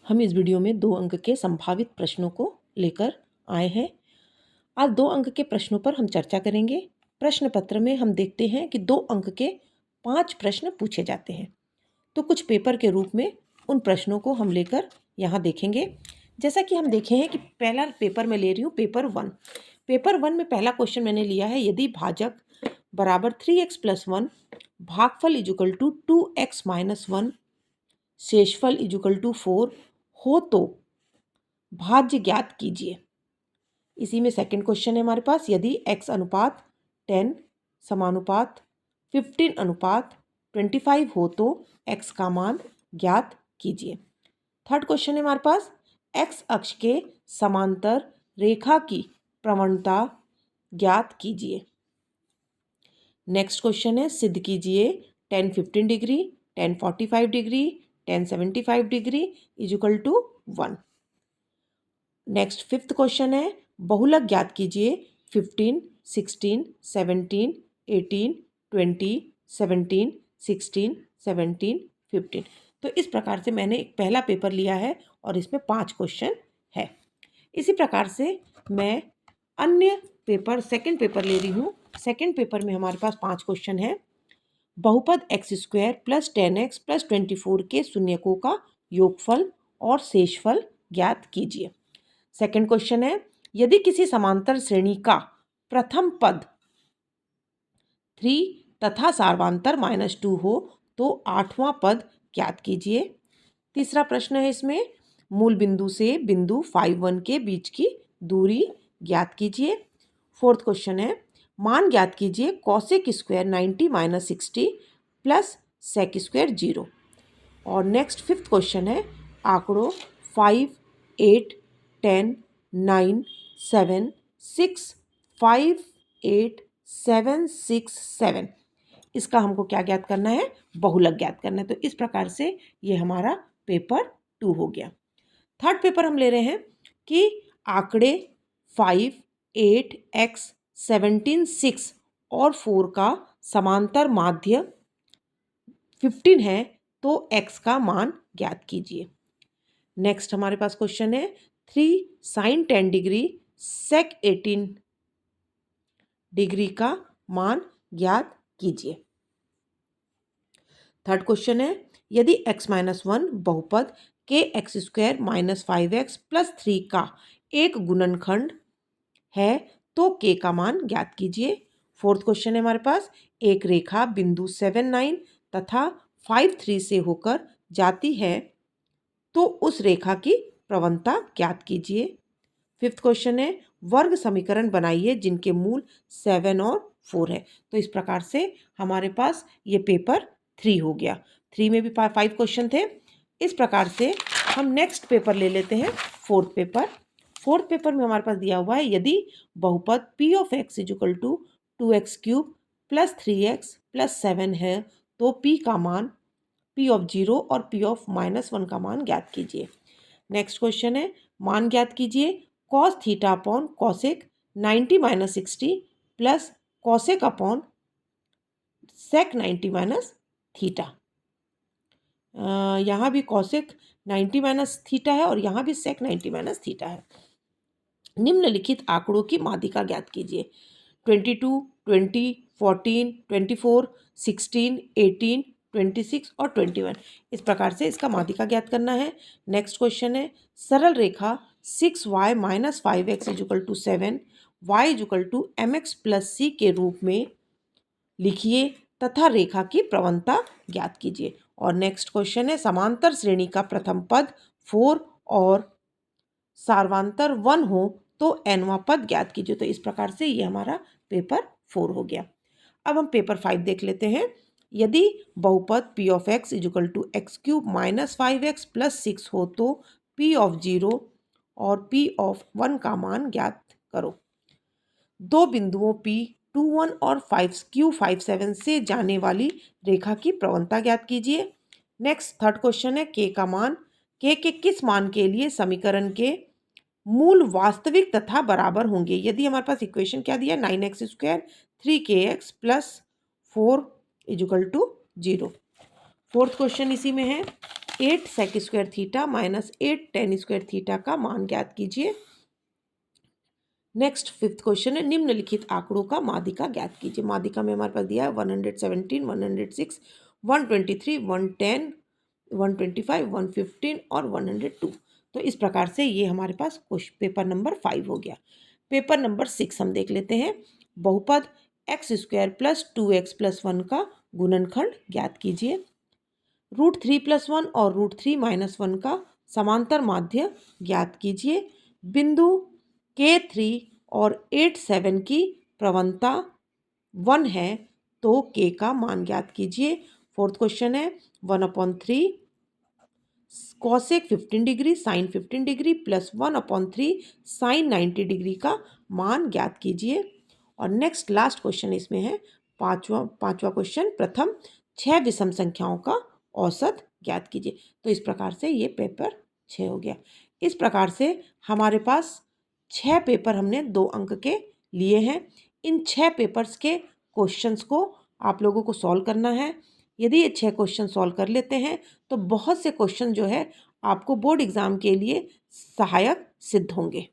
हम इस वीडियो में 2 अंक के संभावित प्रश्नों को लेकर आए हैं। आज 2 अंक के प्रश्नों पर हम चर्चा करेंगे। प्रश्न पत्र में हम देखते हैं कि 2 अंक के 5 प्रश्न पूछे जाते हैं। तो कुछ पेपर के रूप में उन प्रश्नों को हम लेकर यहाँ देखेंगे। जैसा कि हम देखे हैं कि पहला पेपर मैं ले रही हूँ पेपर 1। पेपर 1 में पहला क्वेश्चन मैंने लिया है, यदि भाजक बराबर 3x + 1, भागफल इक्वल टू 2x - 1, शेषफल इक्वल टू 4 हो तो भाज्य ज्ञात कीजिए। इसी में सेकंड क्वेश्चन है हमारे पास, यदि x अनुपात 10 समानुपात 15 अनुपात 25 हो तो x का मान ज्ञात कीजिए। थर्ड क्वेश्चन है हमारे पास, x अक्ष के समांतर रेखा की प्रवणता ज्ञात कीजिए। नेक्स्ट क्वेश्चन है, सिद्ध कीजिए 10 15 degree 10 45 degree 10 75 degree equal to 1। Next fifth question है, बहुलक ज्ञात कीजिए 15 16 17 18 20 17 16 17 15। तो इस प्रकार से मैंने एक पहला पेपर लिया है और इसमें 5 क्वेश्चन है। इसी प्रकार से मैं अन्य पेपर सेकंड पेपर ले रही हूँ। सेकंड पेपर में हमारे पास 5 क्वेश्चन है। बहुपद x² + 10x + 24 के शून्यकों का योगफल और शेषफल ज्ञात कीजिए। सेकंड क्वेश्चन है, यदि किसी समांतर श्रेणी का प्रथम पद 3 तथा सार्वांतर -2 हो तो 8वां पद ज्ञात कीजिए। तीसरा प्रश्न है, इसमें मूल बिंदु से बिंदु 5 1 के बीच की दूरी ज्ञात कीजिए। फोर्थ क्वेश्चन है, मान ज्ञात कीजिए cosec² 90 - 60 प्लस sec² 0। और नेक्स्ट फिफ्थ क्वेश्चन है, आंकड़ों 5 8 10 9 7 6 5 8 7 6 7, इसका हमको क्या ज्ञात करना है, बहुलक ज्ञात करना है। तो इस प्रकार से ये हमारा पेपर 2 हो गया। थर्ड पेपर हम ले रहे हैं कि आंकड़े 5 8 x 17 6 और 4 का समांतर माध्य 15 है तो x का मान ज्ञात कीजिए। नेक्स्ट हमारे पास क्वेश्चन है, 3 sin 10 डिग्री sec 18 डिग्री का मान ज्ञात कीजिए। थर्ड क्वेश्चन है, यदि x - 1 बहुपद kx² - 5x + 3 का एक गुणनखंड है तो k का मान ज्ञात कीजिए। फोर्थ क्वेश्चन है हमारे पास, एक रेखा बिंदु 7 9 तथा 5 3 से होकर जाती है तो उस रेखा की प्रवणता ज्ञात कीजिए। फिफ्थ क्वेश्चन है, वर्ग समीकरण बनाइए जिनके मूल 7 और 4 है। तो इस प्रकार से हमारे पास ये पेपर 3 हो गया। 3 में भी 5 क्वेश्चन थे। इस प्रकार से हम नेक्स्ट पेपर ले लेते हैं, फोर्थ पेपर। फोर्थ पेपर में हमारे पास दिया हुआ है, यदि बहुपद p of x equal to 2x³ + 3x + 7 है तो p का मान p of 0 और p of -1 का मान ज्ञात कीजिए। नेक्स्ट क्वेश्चन है, मान ज्ञात कीजिए cos theta upon cosec 90 - 60 plus cosec upon sec 90 - theta. यहाँ भी cosec 90 - थीटा है और यहाँ भी sec 90 - थीटा है। निम्नलिखित आंकड़ों की माध्यिका ज्ञात कीजिए। 22 20 14 24 16 18 26 और 21। इस प्रकार से इसका माध्यिका ज्ञात करना है। नेक्स्ट क्वेश्चन है, सरल रेखा 6y - 5x = 7 y = mx + c के रूप में लिखिए तथा रेखा की प्रवणता ज्ञात कीजिए। और नेक्स्ट क्वेश्चन है, समांतर श्रेणी का प्रथम पद 4 और सार्वांतर 1 हो तो nवां पद ज्ञात कीजिए। तो इस प्रकार से ये हमारा पेपर 4 हो गया। अब हम पेपर 5 देख लेते हैं। यदि बहुपद p of x equal to x³ - 5x + 6 हो तो p of 0 और p of 1 का मान ज्ञात करो। दो बिंदुओं P 21 और 5Q57 से जाने वाली रेखा की प्रवणता ज्ञात कीजिए। नेक्स्ट थर्ड क्वेश्चन है, k का मान, k के किस मान के लिए समीकरण के मूल वास्तविक तथा बराबर होंगे। यदि हमारे पास इक्वेशन क्या दिया, 9x² 3kx + 4 = 0। फोर्थ क्वेश्चन इसी में है, 8 sec square theta minus 8 tan square theta का मान ज्ञात कीजिए। नेक्स्ट 5th क्वेश्चन है, निम्नलिखित आंकड़ों का माध्यिका ज्ञात कीजिए। माध्यिका में हमारे पास दिया है 117, 106, 123, 110, 125, 115 और 102। तो इस प्रकार से ये हमारे पास पेपर नंबर 5 हो गया। पेपर नंबर 6 हम देख लेते हैं। बहुपद x square plus 2x plus 1 का गुणनखंड ज्ञात कीजिए। √3+1 और √3-1 का समांतर माध्य ज्ञात कीजिए। बिंदु K3 और 8, 7 की प्रवणता 1 है तो K का मान ज्ञात कीजिए। 4th क्वेश्चन है 1/3 cosec 15 degree sine 15 degree plus 1/3 sine 90 degree का मान ज्ञात कीजिए। और नेक्स्ट लास्ट क्वेश्चन इसमें है पांचवा क्वेश्चन, प्रथम 6 विषम संख्याओं का औसत ज्ञात कीजिए। तो इस प्रकार से ये पेपर 6 हो गया। इस प्रकार से हमारे पास 6 पेपर हमने 2 अंक के लिए हैं। इन 6 पेपर्स के क्वेश्चंस को आप लोगों को सॉल्व करना है। यदि ये 6 क्वेश्चन सॉल्व कर लेते हैं तो बहुत से क्वेश्चन जो है आपको बोर्ड एग्जाम के लिए सहायक सिद्ध होंगे।